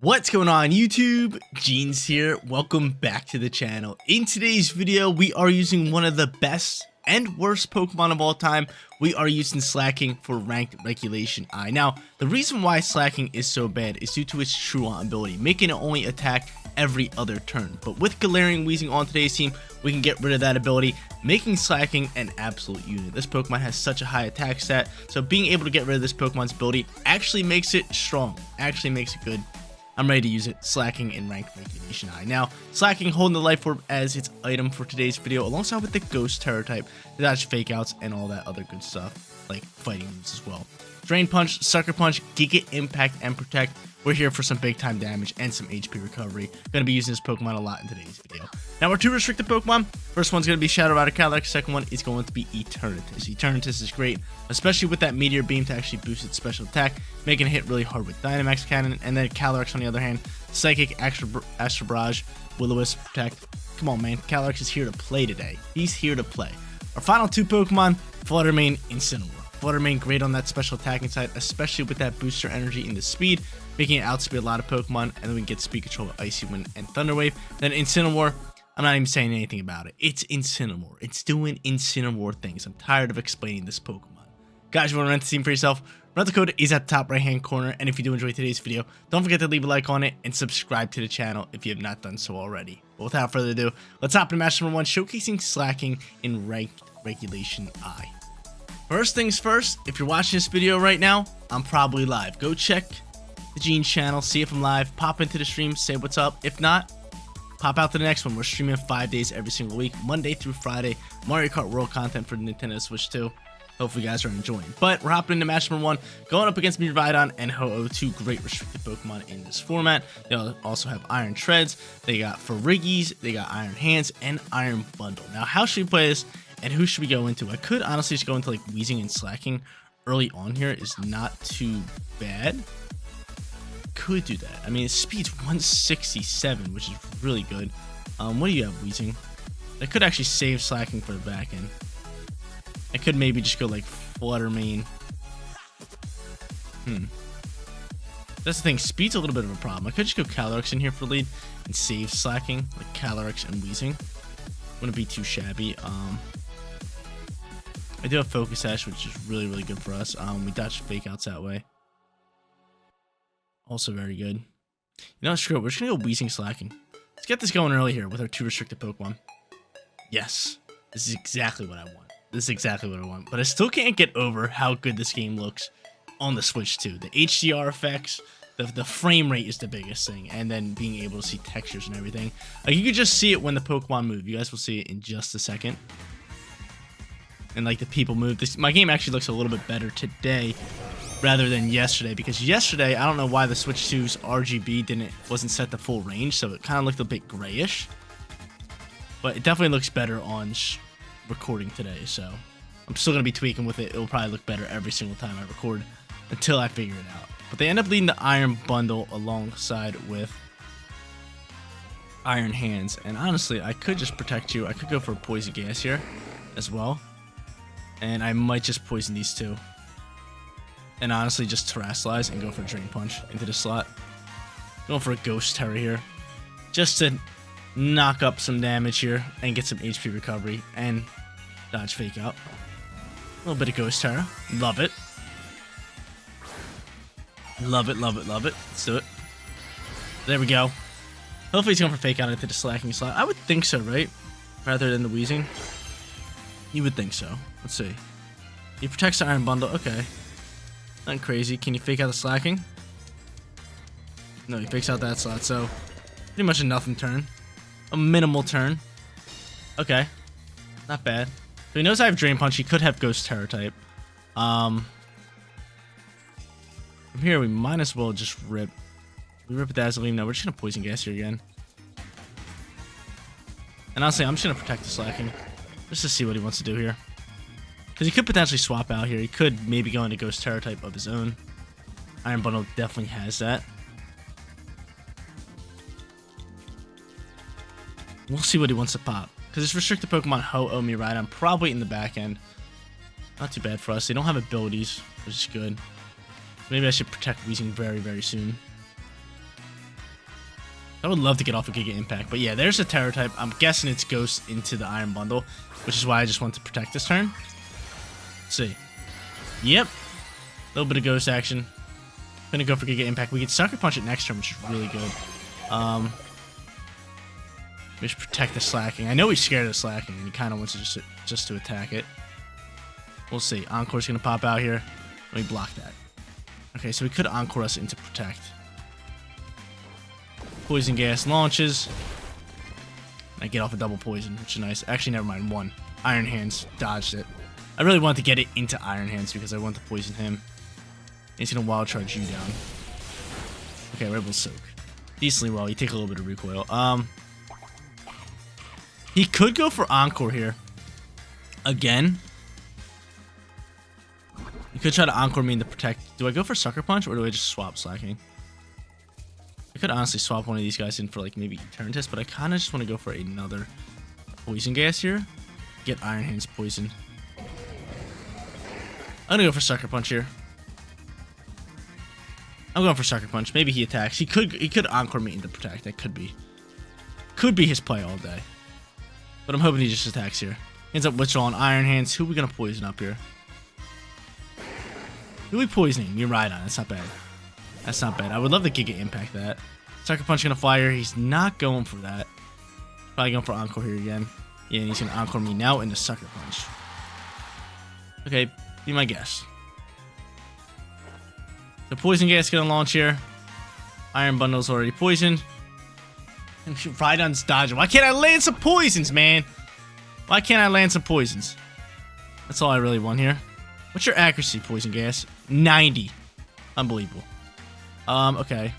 What's going on YouTube? Jeans here. Welcome back to the channel. In today's video, we are using one of the best and worst Pokemon of all time. We are using Slaking for ranked Regulation I. Now, the reason why Slaking is so bad is due to its Truant ability, making it only attack every other turn. But with Galarian Weezing on today's team, we can get rid of that ability, making Slaking an absolute unit. This Pokemon has such a high attack stat, so being able to get rid of this Pokemon's ability actually makes it strong, actually makes it good. I'm ready to use it, Slaking in ranked Regulation I. Now, Slaking holding the Life Orb as its item for today's video, alongside with the Ghost Terror type to dodge Fake Outs and all that other good stuff, like fighting moves as well. Drain Punch, Sucker Punch, Giga Impact, and Protect. We're here for some big time damage and some HP recovery. Going to be using this Pokemon a lot in today's video. Now, our two restricted Pokemon. First one's going to be Shadow Rider Calyrex. Second one is going to be Eternatus. Eternatus is great, especially with that Meteor Beam to actually boost its special attack, making it hit really hard with Dynamax Cannon. And then Calyrex, on the other hand, Psychic, Astral Barrage, Will-O-Wisp, Protect. Come on, man. Calyrex is here to play today. He's here to play. Our final two Pokemon, Fluttermane, Incineroar. Fluttermane great on that special attacking side, especially with that booster energy into speed, making it outspeed a lot of Pokemon, and then we can get speed control with Icy Wind and Thunder Wave. Then Incineroar, I'm not even saying anything about it. It's Incineroar. It's doing Incineroar things. I'm tired of explaining this Pokemon. Guys, you want to rent the team for yourself? Rental code is at the top right hand corner, and if you do enjoy today's video, don't forget to leave a like on it and subscribe to the channel if you have not done so already. But without further ado, let's hop into match number 1, showcasing Slaking in ranked Regulation I. First things first, if you're watching this video right now, I'm probably live. Go check the Jeans channel, see if I'm live, pop into the stream, say what's up. If not, pop out to the next one. We're streaming 5 days every single week, Monday through Friday. Mario Kart World content for the Nintendo Switch too. Hopefully you guys are enjoying. But we're hopping into match number 1, going up against Miraidon and Ho-Oh, two great restricted Pokemon in this format. They also have Iron Treads, they got Ferriggies, they got Iron Hands, and Iron Bundle. Now, how should we play this? And who should we go into? I could honestly just go into like Weezing and Slaking early on here. Is not too bad. Could do that. I mean, its speed's 167, which is really good. What do you have, Weezing? I could actually save Slaking for the back end. I could maybe just go like Fluttermane. That's the thing. Speed's a little bit of a problem. I could just go Calyrex in here for lead and save Slaking, like Calyrex and Weezing. Wouldn't be too shabby. I do have Focus Sash, which is really, really good for us. We dodge Fake Outs that way. Also very good. You know, screw it. We're just going to go Weezing Slaking. Let's get this going early here with our two restricted Pokemon. Yes. This is exactly what I want. This is exactly what I want. But I still can't get over how good this game looks on the Switch too. The HDR effects, the frame rate is the biggest thing. And then being able to see textures and everything. Like, you can just see it when the Pokemon move. You guys will see it in just a second. And like the people move. My game actually looks a little bit better today rather than yesterday, because yesterday I don't know why the Switch 2's RGB wasn't set to full range, so it kind of looked a bit grayish. But it definitely looks better on recording today, so I'm still gonna be tweaking with it. It'll probably look better every single time I record until I figure it out. But they end up leading the Iron Bundle alongside with Iron Hands, and honestly, I could just protect you. I could go for a Poison Gas here as well. And I might just poison these two. And honestly, just Terrasilize and go for a Drain Punch into the slot. Going for a Ghost Terror here. Just to knock up some damage here and get some HP recovery and dodge Fake Out. A little bit of Ghost Terror. Love it. Love it, love it, love it. Let's do it. There we go. Hopefully he's going for Fake Out into the Slaking slot. I would think so, right? Rather than the Weezing. You would think so. Let's see. He protects the Iron Bundle. Okay. Nothing crazy. Can you Fake Out the Slaking? No, he fakes out that slot. So, pretty much a nothing turn. A minimal turn. Okay. Not bad. So he knows I have Drain Punch. He could have Ghost Terror type. From here, we might as well just rip. We rip Dazzling. No, we're just going to Poison Gas here again. And honestly, I'm just going to protect the Slaking. Just to see what he wants to do here. Because he could potentially swap out here. He could maybe go into Ghost Terror type of his own. Iron Bundle definitely has that. We'll see what he wants to pop. Because his restricted Pokemon Ho-Oh, Miraidon, probably in the back end. Not too bad for us. They don't have abilities, which is good. Maybe I should protect Weezing very, very soon. I would love to get off a Giga Impact, but yeah, there's a Terror type. I'm guessing it's Ghost into the Iron Bundle, which is why I just want to protect this turn. Let's see. Yep. A little bit of Ghost action. Gonna go for Giga Impact. We can Sucker Punch it next turn, which is really good. Just protect the Slaking. I know he's scared of Slaking, and he kind of wants to just to attack it. We'll see. Encore's gonna pop out here. Let me block that. Okay, so we could Encore us into Protect. Poison Gas launches. I get off a double poison, which is nice. Actually, never mind. One. Iron Hands dodged it. I really want to get it into Iron Hands because I want to poison him. He's gonna Wild Charge you down. Okay, we're able to soak. Decently well. You take a little bit of recoil. He could go for Encore here. Again. He could try to Encore me into Protect. Do I go for Sucker Punch or do I just swap Slaking? I could honestly swap one of these guys in for like maybe Eternatus, but I kind of just want to go for another Poison Gas here. Get Iron Hands poisoned. I'm gonna go for Sucker Punch here. I'm going for Sucker Punch. Maybe he attacks. He could Encore me into Protect. That could be his play all day. But I'm hoping he just attacks here. Ends up withdrawing Iron Hands. Who are we gonna poison up here? Who are we poisoning? You're right on. That's not bad. That's not bad. I would love to Giga Impact that. Sucker Punch gonna fire. He's not going for that. Probably going for Encore here again. Yeah, and he's gonna Encore me now into Sucker Punch. Okay, be my guess. The Poison Gas gonna launch here. Iron Bundle's already poisoned. And Rhydon's dodging. Why can't I land some poisons, man? Why can't I land some poisons? That's all I really want here. What's your accuracy, Poison Gas? 90. Unbelievable. Okay.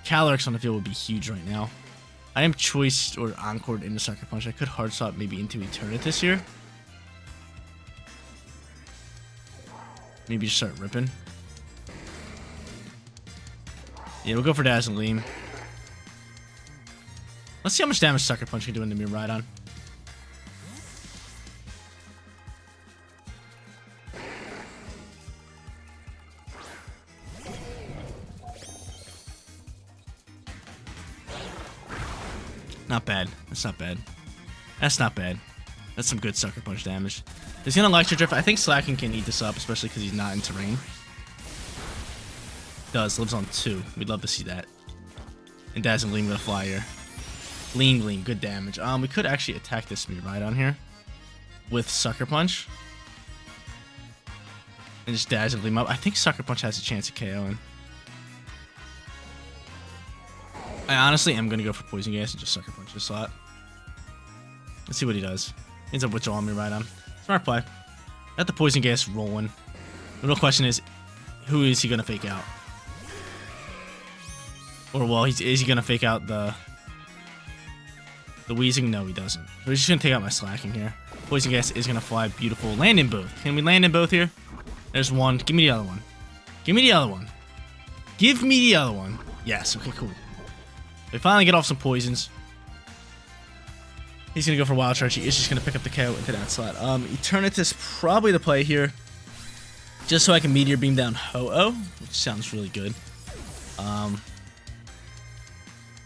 Calyrex on the field would be huge right now. I am choiced or encored into Sucker Punch. I could hard swap maybe into Eternatus here. Maybe just start ripping. Yeah, we'll go for Dazzling. Let's see how much damage Sucker Punch can do into me Rhydon. Not bad. That's not bad. That's not bad. That's some good Sucker Punch damage. He's gonna Electro Drift. I think Slaking can eat this up, especially because he's not in terrain. Does. Lives on 2. We'd love to see that. And Dazzling Gleam gonna fly here. Gleam, good damage. We could actually attack this Rhydon here with Sucker Punch. And just Dazzling Gleam up. I think Sucker Punch has a chance of KOing. I honestly am going to go for Poison Gas and just Sucker Punch this slot. Let's see what he does. He ends up withdrawing me Rhydon. Smart play. Got the Poison Gas rolling. The real question is, who is he going to fake out? Or, well, is he going to fake out the Wheezing? No, he doesn't. So he's just going to take out my Slaking here. Poison Gas is going to fly. Beautiful. Land in both. Can we land in both here? There's one. Give me the other one. Give me the other one. Give me the other one. Yes. Okay, cool. We finally get off some poisons. He's going to go for Wild Charge. He is just going to pick up the KO into that slot. Eternatus probably the play here. Just so I can Meteor Beam down Ho-Oh, which sounds really good.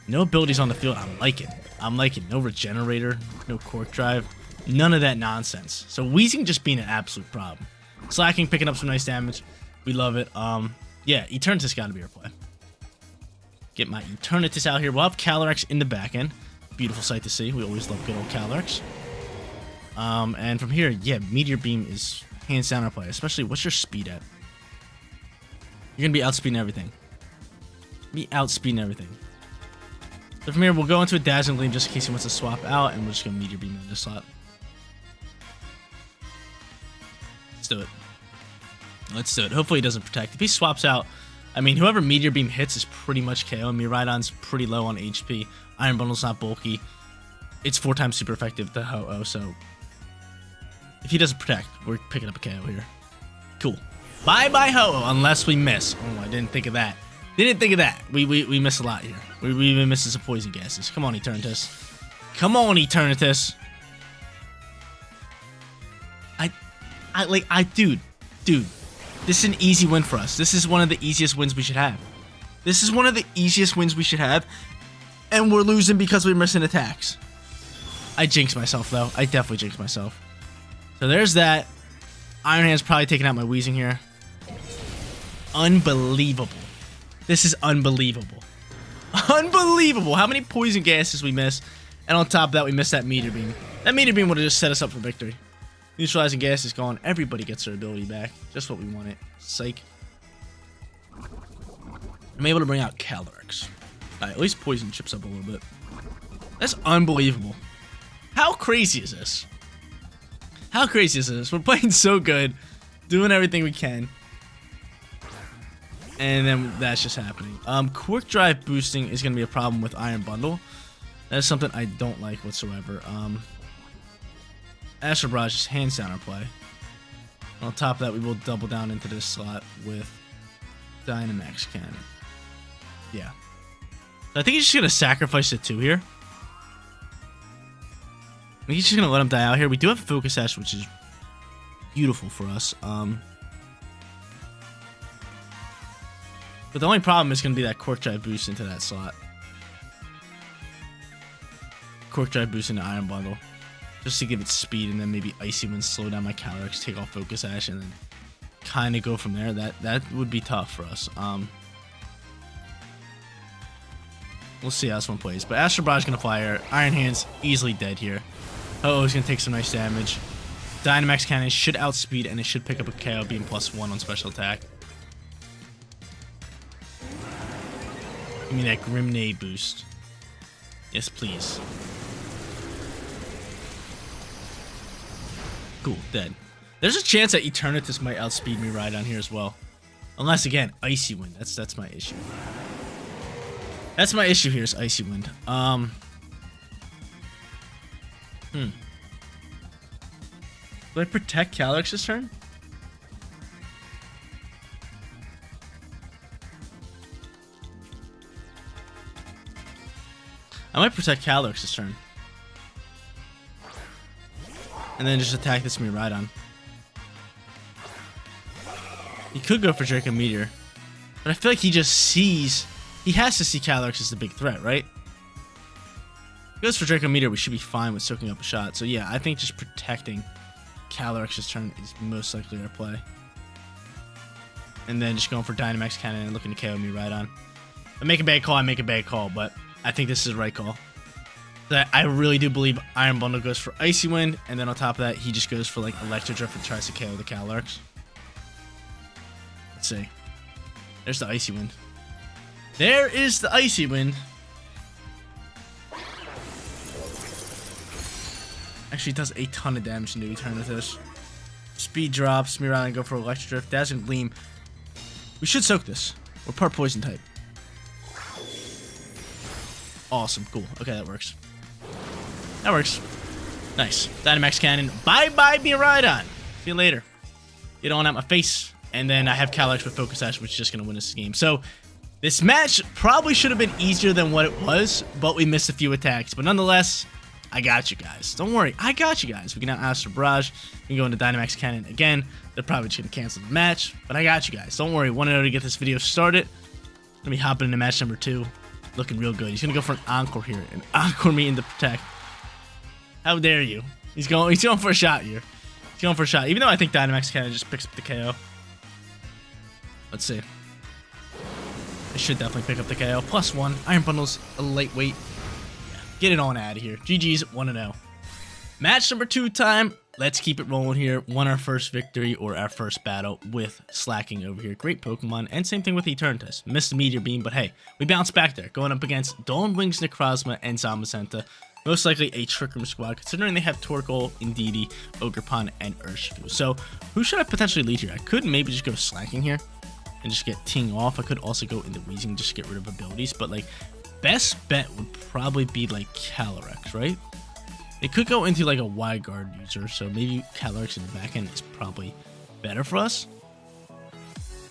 No abilities on the field. I'm liking it. I'm liking it. No Regenerator, no Cork Drive, none of that nonsense. So Wheezing just being an absolute problem. Slaking picking up some nice damage. We love it. Yeah, Eternatus got to be our play. Get my Eternatus out here. We'll have Calyrex in the back end. Beautiful sight to see. We always love good old Calyrex. And from here, yeah, Meteor Beam is hands down our play. Especially, what's your speed at? You're going to be outspeeding everything. Be outspeeding everything. So from here, we'll go into a Dazzling Gleam just in case he wants to swap out. And we're just going to Meteor Beam in this slot. Let's do it. Let's do it. Hopefully he doesn't protect. If he swaps out, I mean, whoever Meteor Beam hits is pretty much KO. Rhydon's pretty low on HP. Iron Bundle's not bulky. It's 4 times super effective to Ho-Oh, so if he doesn't protect, we're picking up a KO here. Cool. Bye-bye Ho-Oh, unless we miss. Oh, I didn't think of that. Didn't think of that. We miss a lot here. We even miss some Poison Gases. Come on, Eternatus. Come on, Eternatus. Dude. This is an easy win for us. This is one of the easiest wins we should have. This is one of the easiest wins we should have, and we're losing because we're missing attacks. I jinxed myself, though. I definitely jinxed myself. So there's that. Iron Hand's probably taking out my Weezing here. Unbelievable. This is unbelievable. Unbelievable. How many poison gases we missed. And on top of that, we missed that Meteor Beam. That Meteor Beam would have just set us up for victory. Neutralizing gas is gone. Everybody gets their ability back. Just what we wanted. Psych. I'm able to bring out Calyrex. Alright, at least poison chips up a little bit. That's unbelievable. How crazy is this? How crazy is this? We're playing so good. Doing everything we can. And then that's just happening. Quick Drive boosting is going to be a problem with Iron Bundle. That's something I don't like whatsoever. Astral Barrage is hands down our play. On top of that, we will double down into this slot with Dynamax Cannon. Yeah. So I think he's just going to sacrifice the 2 here. I think he's just going to let him die out here. We do have Focus Sash, which is beautiful for us. But the only problem is going to be that Quick Drive boost into that slot. Quick Drive boost into Iron Bundle. Just to give it speed, and then maybe Icy Wind slow down my Calyrex, take off Focus Sash, and then kind of go from there. That would be tough for us. We'll see how this one plays. But Astral Barrage is going to fly here. Iron Hand's easily dead here. Oh, he's going to take some nice damage. Dynamax Cannon should outspeed, and it should pick up a KO being +1 on special attack. Give me that Grimnade boost. Yes, please. Cool, dead. There's a chance that Eternatus might outspeed me right on here as well. Unless, again, Icy Wind. That's my issue. That's my issue here is Icy Wind. Do I protect Calyrex this turn? I might protect Calyrex this turn. And then just attack this Miraidon. He could go for Draco Meteor. But I feel like he just sees... He has to see Calyrex as the big threat, right? If he goes for Draco Meteor, we should be fine with soaking up a shot. So yeah, I think just protecting Calyrex's turn is most likely our play. And then just going for Dynamax Cannon and looking to KO Miraidon. If I make a bad call, I make a bad call, but I think this is the right call. I really do believe Iron Bundle goes for Icy Wind, and then on top of that, he just goes for like Electro Drift and tries to KO the Calyrex. Let's see. There's the Icy Wind. There is the Icy Wind. Actually, it does a ton of damage into Eternatus. Speed drops, Miraidon go for Electro Drift, Dazzling Gleam. We should soak this. We're part poison type. Awesome, cool. Okay, that works. That works. Nice. Dynamax Cannon. Bye-bye, Miraidon. See you later. Get on out my face. And then I have Calyrex with Focus Sash, which is just going to win this game. So, this match probably should have been easier than what it was, but we missed a few attacks. But nonetheless, I got you guys. Don't worry. I got you guys. We can now Astral Barrage. We can go into Dynamax Cannon again. They're probably just going to cancel the match, but I got you guys. Don't worry. 1-0 to get this video started. Let me hop into match number 2. Looking real good. He's going to go for an Encore here and Encore me into Protect. How dare you? He's going for a shot here. He's going for a shot. Even though I think Dynamax Cannon just picks up the KO. Let's see. I should definitely pick up the KO. +1. Iron Bundle's a lightweight. Yeah, get it on out of here. GG's 1-0. Match number 2 time. Let's keep it rolling here. Won our first victory or our first battle with Slaking over here. Great Pokemon. And same thing with Eternatus. Missed the Meteor Beam, but hey, we bounced back there. Going up against Dawn Wings, Necrozma, and Zamazenta. Most likely a Trick Room squad, considering they have Torkoal, Indeedee, Ogerpon, and Urshifu. So, who should I potentially lead here? I could maybe just go Slaking here and just get Ting off. I could also go into Weezing just to get rid of abilities. But, like, best bet would probably be, like, Calyrex, right? It could go into, like, a wide guard user. So, maybe Calyrex in the back end is probably better for us.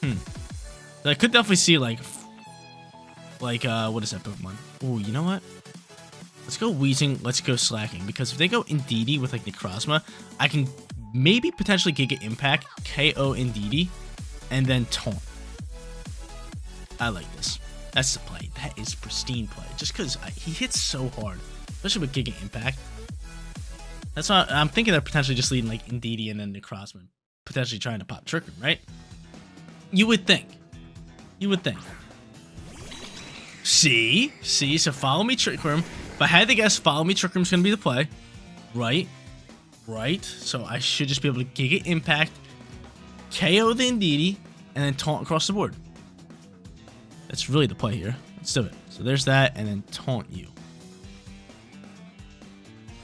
So I could definitely see, like, what is that Pokemon? Oh, you know what? Let's go Weezing, let's go Slaking, because if they go Indeedee with, like, Necrozma, I can maybe potentially Giga Impact, KO Indeedee, and then Taunt. I like this. That's the play. That is pristine play. Just because he hits so hard, especially with Giga Impact. That's why I'm thinking they're potentially just leading like Indeedee and then Necrozma, potentially trying to pop Trick Room, right? You would think. You would think. See? So follow me Trick Room. If I had to guess, follow me Trick Room's gonna be the play. Right. So I should just be able to Giga Impact, KO the Indeedee, and then taunt across the board. That's really the play here. Let's do it. So there's that, and then taunt you.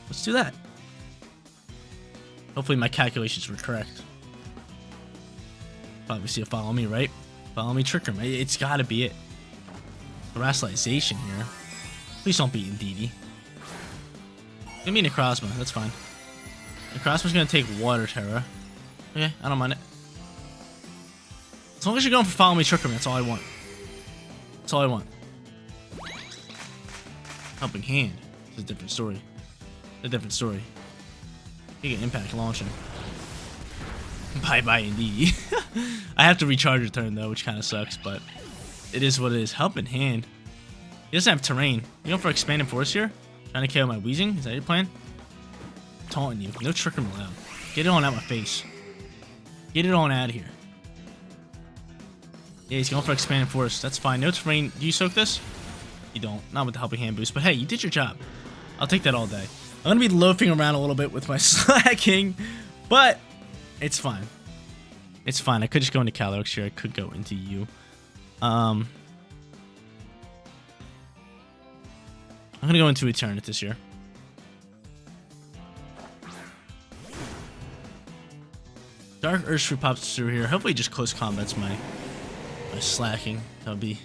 Let's do that. Hopefully my calculations were correct. Probably see a follow me, right? Follow me Trick Room. It's gotta be it. Terastallization here. Please don't be Indeedee. Give me Necrozma. That's fine. Necrozma's gonna take Water Terra. Okay, I don't mind it. As long as you're going for follow me Trick Room, that's all I want. That's all I want. Helping Hand. It's a different story. A different story. You get Impact launching. Bye Indeedee. I have to recharge a turn though, which kind of sucks, but it is what it is. Helping Hand. He doesn't have terrain. You know, for Expanding Force here? Trying to KO my Weezing? Is that your plan? Taunting you. No Trick Room allowed. Get it on out my face. Get it on out of here. Yeah, he's going for Expanding Force. That's fine. No terrain. Do you soak this? You don't. Not with the Helping Hand boost. But hey, you did your job. I'll take that all day. I'm going to be loafing around a little bit with my slacking, but it's fine. It's fine. I could just go into Calyrex here. I could go into you. I'm going to go into Eternatus here. Dark Urshifu pops through here. Hopefully just close combat's my slacking. That would be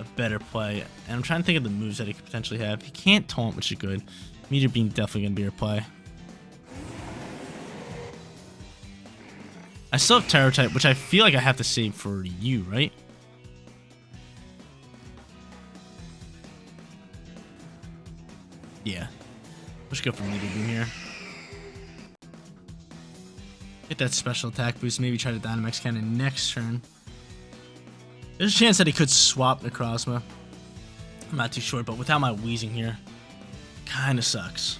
a better play. And I'm trying to think of the moves that he could potentially have. He can't taunt, which is good. Meteor Beam definitely going to be your play. I still have Terror type, which I feel like I have to save for you, right? Yeah. Let's go for Meteor Beam here. Get that special attack boost. Maybe try to Dynamax Cannon next turn. There's a chance that he could swap Necrozma. I'm not too sure, but without my Weezing here, kind of sucks.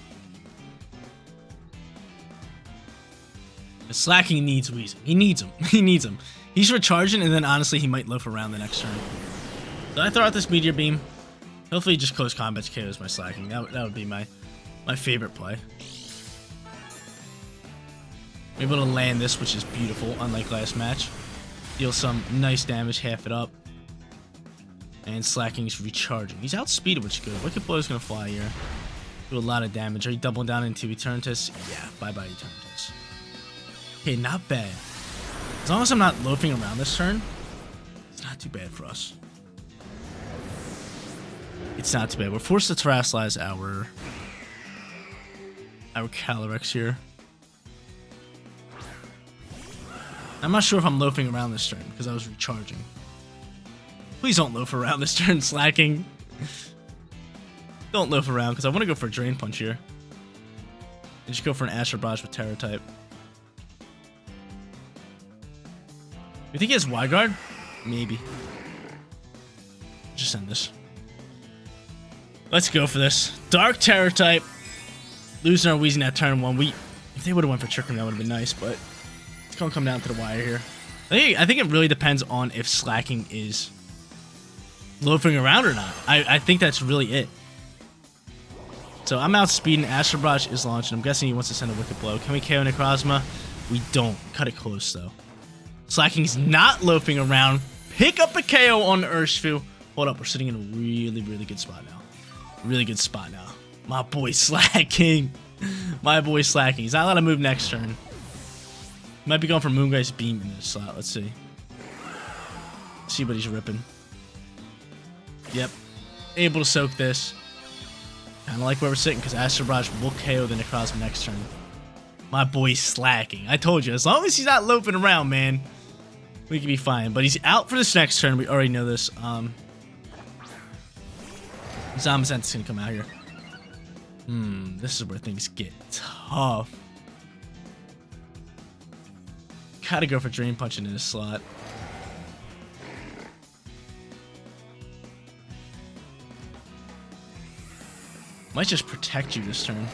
The slacking needs Weezing. He needs him. He needs him. He's recharging, and then honestly, he might loaf around the next turn. So I throw out this Meteor Beam. Hopefully, just close combat KOs my slacking. That would be my favorite play. I'm able to land this, which is beautiful, unlike last match. Deal some nice damage, half it up. And Slacking's recharging. He's outspeeded, which is good. Wicked Blow is going to fly here. Do a lot of damage. Are you doubling down into Eternatus? Yeah, bye-bye Eternatus. Okay, not bad. As long as I'm not loafing around this turn, it's not too bad for us. It's not too bad. We're forced to Terrastallize our Calyrex here. I'm not sure if I'm loafing around this turn because I was recharging. Please don't loaf around this turn, slacking. Don't loaf around because I want to go for a Drain Punch here. And just go for an Astral Barrage with Terror type. You think he has Wide Guard? Maybe. Just send this. Let's go for this. Dark Terror type. Losing our Weezing at turn 1. If they would have went for Trick Room, that would have been nice, but it's going to come down to the wire here. I think it really depends on if slacking is loafing around or not. I think that's really it. So I'm outspeeding. Astral Barrage is launching. I'm guessing he wants to send a Wicked Blow. Can we KO Necrozma? We don't. Cut it close, though. Slacking's not loafing around. Pick up a KO on Urshifu. Hold up. We're sitting in a really, really good spot now. Really good spot now. My boy Slacking. My boy Slacking. He's not allowed to move next turn. Might be going for Moongeist Beam in this slot. Let's see. See what he's ripping. Yep. Able to soak this. Kind of like where we're sitting because Astral Barrage will KO the Necrozma next turn. My boy Slacking. I told you. As long as he's not loafing around, man, we can be fine. But he's out for this next turn. We already know this. Zamazenta's going to come out here. This is where things get tough. Gotta go for Drain Punch into this slot. Might just protect you this turn.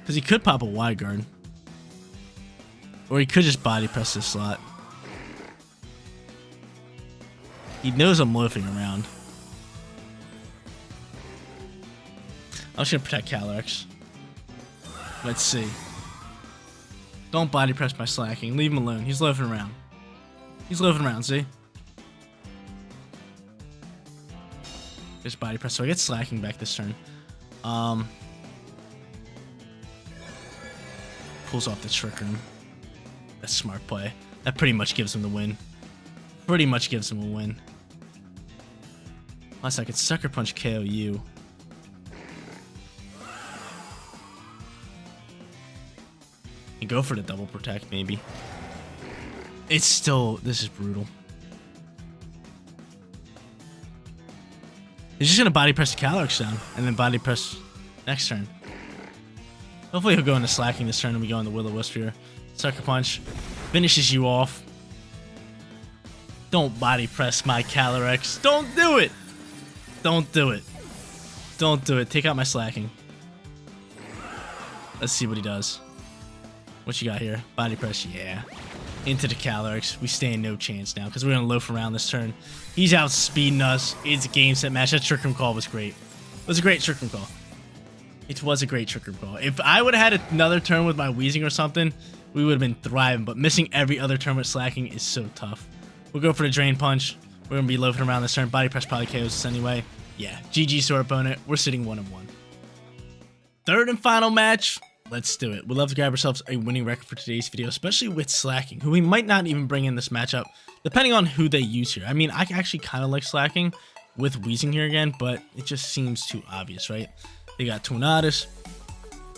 Because he could pop a wide guard. Or he could just body press this slot. He knows I'm loafing around. I'm just going to protect Calyrex. Let's see. Don't body press my Slacking. Leave him alone. He's loafing around. He's loafing around, see? Just body press. So I get Slacking back this turn. Pulls off the Trick Room. That's smart play. That pretty much gives him the win. Pretty much gives him a win. Unless I could Sucker Punch KO you. And go for the double protect, maybe. It's still... This is brutal. He's just going to body press the Calyrex down. And then body press next turn. Hopefully he'll go into Slacking this turn and we go into Will-O-Wisp here. Sucker Punch. Finishes you off. Don't body press my Calyrex. Don't do it! Don't do it. Don't do it. Take out my Slacking. Let's see what he does. What you got here? Body press, yeah. Into the Calyrex. We stand no chance now because we're going to loaf around this turn. He's outspeeding us. It's a game set match. That Trick Room call was great. It was a great Trick Room call. It was a great Trick Room call. If I would have had another turn with my Weezing or something, we would have been thriving. But missing every other turn with Slacking is so tough. We'll go for the Drain Punch. We're going to be loafing around this turn. Body press probably KOs us anyway. Yeah, GG to our opponent. We're sitting 1-1. Third and final match. Let's do it. We'd love to grab ourselves a winning record for today's video, especially with Slacking, who we might not even bring in this matchup, depending on who they use here. I mean, I actually kind of like Slacking with Weezing here again, but it just seems too obvious, right? They got Tornadus,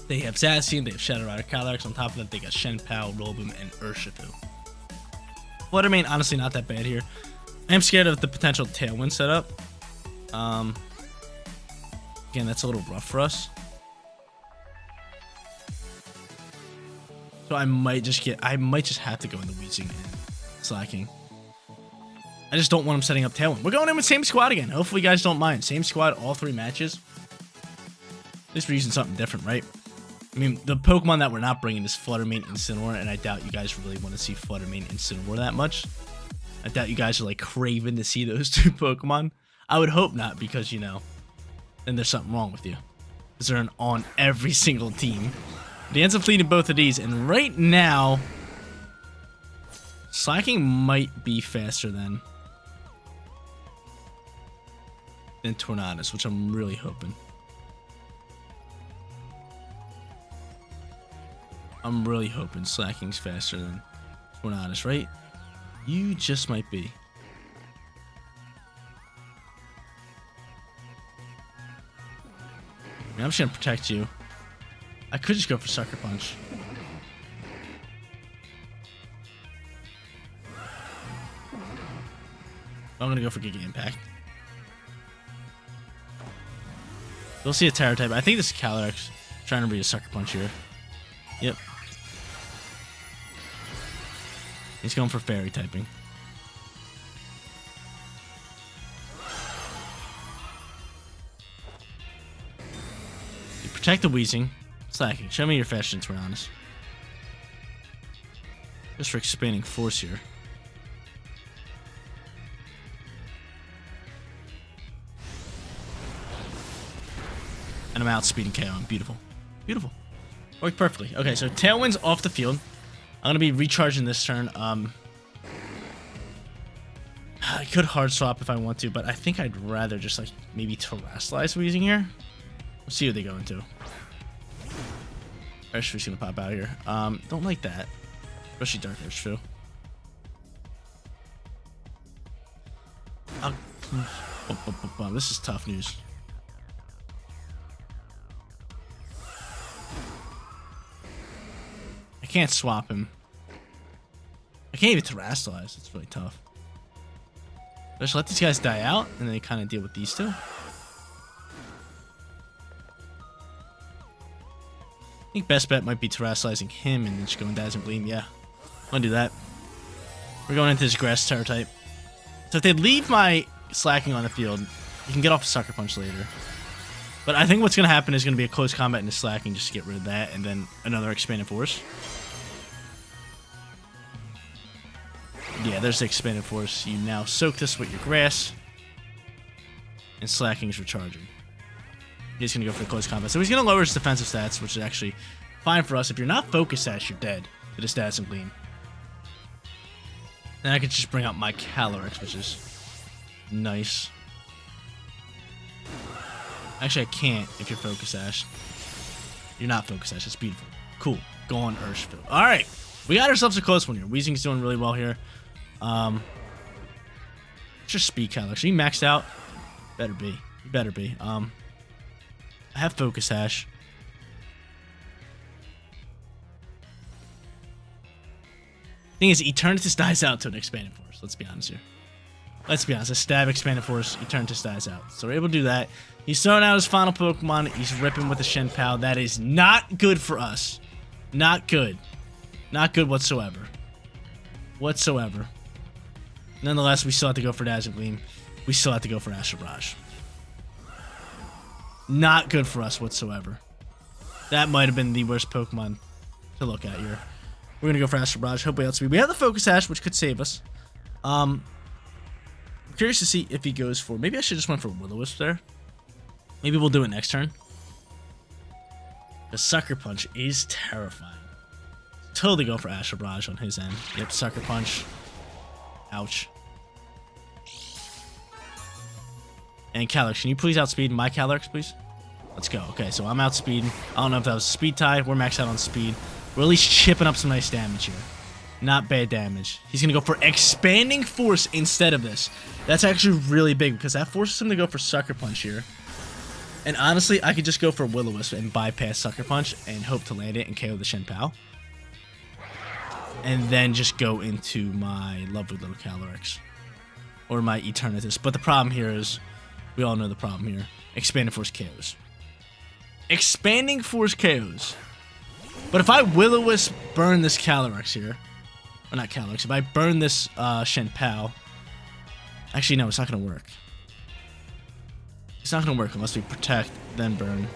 they have Zacian, they have Shadow Rider Calyrex. On top of that, they got Shenpao, Rillaboom, and Urshifu. Water Main, honestly, not that bad here. I am scared of the potential Tailwind setup. Again, that's a little rough for us. So I might just have to go into Weezing and Slacking. I just don't want him setting up Tailwind. We're going in with same squad again. Hopefully you guys don't mind. Same squad, all 3 matches. At least we're using something different, right? I mean, the Pokemon that we're not bringing is Fluttermane and Incineroar, and I doubt you guys really want to see Fluttermane and Incineroar that much. I doubt you guys are like craving to see those 2 Pokemon. I would hope not, because, you know, then there's something wrong with you. Because they're on every single team. He ends up leading both of these, and right now, Slacking might be faster than Tornadus, which I'm really hoping. I'm really hoping Slacking's faster than Tornadus, right? You just might be. I mean, I'm just gonna protect you. I could just go for Sucker Punch. I'm gonna go for Giga Impact. We'll see a Terror type. I think this is Calyrex trying to read a Sucker Punch here. Yep. He's going for Fairy typing. You protect the Weezing. Slacking. Show me your fashion, to be honest. Just for expanding force here. And I'm outspeeding KO. Beautiful. Beautiful. Worked perfectly. Okay, so Tailwind's off the field. I'm going to be recharging this turn. I could hard swap if I want to, but I think I'd rather just like maybe Terrasilize Weezing here. We'll see what they go into. Urshifu's gonna pop out here. Don't like that. Especially Dark Urshifu. This is tough news. I can't swap him. I can't even Terrasilize. It's really tough. Just let these guys die out, and then they kind of deal with these 2. I think best bet might be Terrasilizing him and then just going Dazzling Gleam. Yeah, I'm gonna do that. We're going into this Grass Terror type. So if they leave my Slacking on the field, You can get off a Sucker Punch later. But I think what's going to happen is going to be a close combat into Slacking just to get rid of that, and then another Expanded Force. Yeah, there's the Expanded Force. You now soak this with your Grass, and Slacking is recharging. He's going to go for the close combat. So he's going to lower his defensive stats, which is actually fine for us. If you're not Focus Sash, you're dead to the Dazzling Gleam. Then I could just bring out my Calyrex, which is nice. Actually, I can't if you're Focus Sash. You're not Focus Sash. It's beautiful. Cool. Go on Urshfield. All right. We got ourselves a close one here. Weezing's doing really well here. Just Speed Calyrex. Are you maxed out? Better be. You better be. I have Focus Sash. Thing is, Eternatus dies out to an Expanded Force. Let's be honest here. Let's be honest. A stab Expanded Force, Eternatus dies out. So we're able to do that. He's throwing out his final Pokemon. He's ripping with the Shenpao. That is not good for us. Not good. Not good whatsoever. Whatsoever. Nonetheless, we still have to go for Dazzling Gleam. We still have to go for Astral Barrage. Not good for us whatsoever. That might have been the worst Pokemon to look at here. We're going to go for Astral Barrage. Hopefully outspeed. We have the Focus Sash, which could save us. I'm curious to see if he goes for... Maybe I should just went for Will-O-Wisp there. Maybe we'll do it next turn. The Sucker Punch is terrifying. Totally go for Astral Barrage on his end. Yep, Sucker Punch. Ouch. And Calyrex, can you please outspeed my Calyrex, please? Let's go. Okay, so I'm outspeeding. I don't know if that was a speed tie. We're maxed out on speed. We're at least chipping up some nice damage here. Not bad damage. He's going to go for Expanding Force instead of this. That's actually really big because that forces him to go for Sucker Punch here. And honestly, I could just go for Will-O-Wisp and bypass Sucker Punch and hope to land it and KO the Shenpao. And then just go into my lovely little Calyrex. Or my Eternatus. But the problem here is, we all know the problem here. Expanded Force KOs. Expanding Force KOs. But if I Will-O-Wisp burn this Calyrex here, or not Calyrex, if I burn this Shenpao, actually no, it's not going to work. It's not going to work unless we protect, then burn.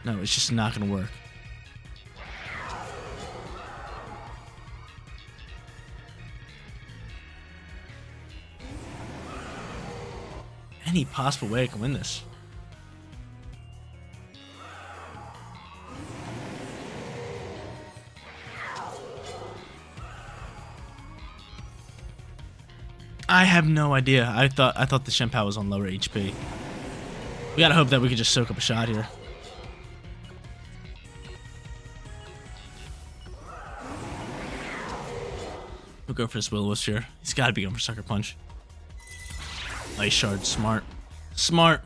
No, it's just not going to work. Any possible way I can win this? I have no idea. I thought the Shenpao was on lower HP. We gotta hope that we could just soak up a shot here. We'll go for this Will-O-Wisp here. He's gotta be going for Sucker Punch. Ice Shard, smart. Smart.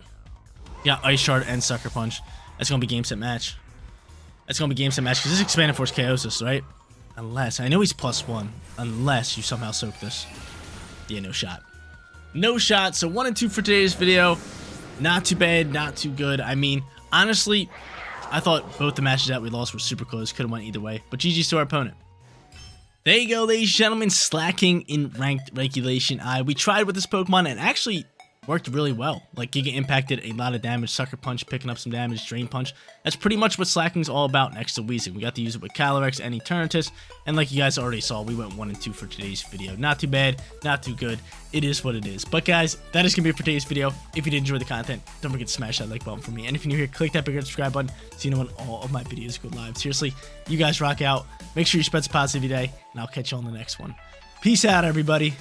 Yeah, Ice Shard and Sucker Punch. That's gonna be game set match. That's gonna be game set match because this Expanded Force KOs us, right? Unless, I know he's +1. Unless you somehow soak this. Yeah, no shot. No shot. So 1 and 2 for today's video. Not too bad, not too good. I mean, honestly, I thought both the matches that we lost were super close. Could have went either way. But GG's to our opponent. There you go, ladies and gentlemen. Slacking in ranked regulation. We tried with this Pokemon and actually worked really well. Like, Giga Impact did a lot of damage. Sucker Punch picking up some damage. Drain Punch. That's pretty much what Slacking's all about next to Weezing. We got to use it with Calyrex and Eternatus. And like you guys already saw, we went 1 and 2 for today's video. Not too bad. Not too good. It is what it is. But guys, that is going to be it for today's video. If you did enjoy the content, don't forget to smash that like button for me. And if you're new here, click that big red subscribe button so you know when all of my videos go live. Seriously, you guys rock out. Make sure you spread some positivity today. And I'll catch you on the next one. Peace out, everybody.